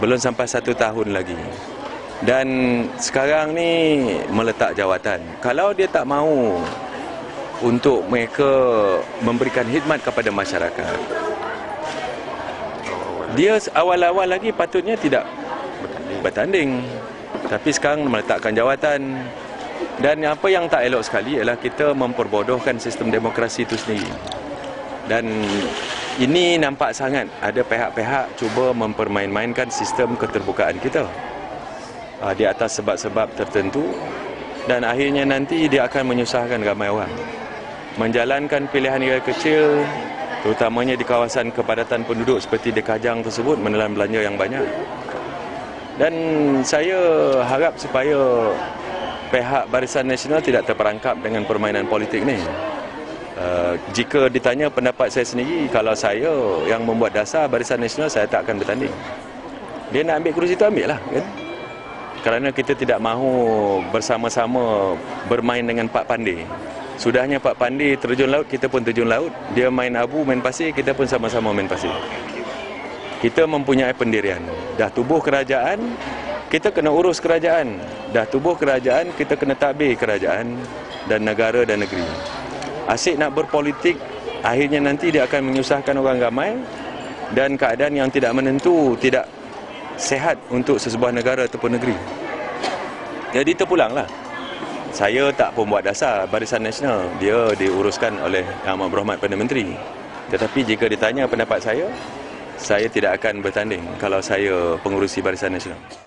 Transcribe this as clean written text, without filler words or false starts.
belum sampai 1 tahun lagi. Dan sekarang ni meletak jawatan. Kalau dia tak mahu untuk mereka memberikan khidmat kepada masyarakat, dia awal-awal lagi patutnya tidak bertanding. Tapi sekarang meletakkan jawatan. Dan apa yang tak elok sekali ialah kita memperbodohkan sistem demokrasi itu sendiri. Dan ini nampak sangat ada pihak-pihak cuba mempermain-mainkan sistem keterbukaan kita di atas sebab-sebab tertentu, dan akhirnya nanti dia akan menyusahkan ramai orang menjalankan pilihan raya kecil, terutamanya di kawasan kepadatan penduduk seperti di Kajang tersebut, menelan belanja yang banyak. Dan saya harap supaya pihak Barisan Nasional tidak terperangkap dengan permainan politik ni. Jika ditanya pendapat saya sendiri, kalau saya yang membuat dasar Barisan Nasional, saya tak akan bertanding. Dia nak ambil kerusi itu, ambil lah, kan? Kerana kita tidak mahu bersama-sama bermain dengan Pak Pandey. Sudahnya Pak Pandey terjun laut, kita pun terjun laut. Dia main abu, main pasir, kita pun sama-sama main pasir. Kita mempunyai pendirian. Dah tubuh kerajaan, kita kena urus kerajaan. Dah tubuh kerajaan, kita kena tadbir kerajaan dan negara dan negeri. Asyik nak berpolitik, akhirnya nanti dia akan menyusahkan orang ramai, dan keadaan yang tidak menentu, tidak sehat untuk sesebuah negara ataupun negeri. Jadi terpulanglah. Saya tak pembuat dasar Barisan Nasional. Dia diuruskan oleh Yang Amat Berhormat Perdana Menteri. Tetapi jika ditanya pendapat saya tidak akan bertanding kalau saya pengurusi Barisan Nasional.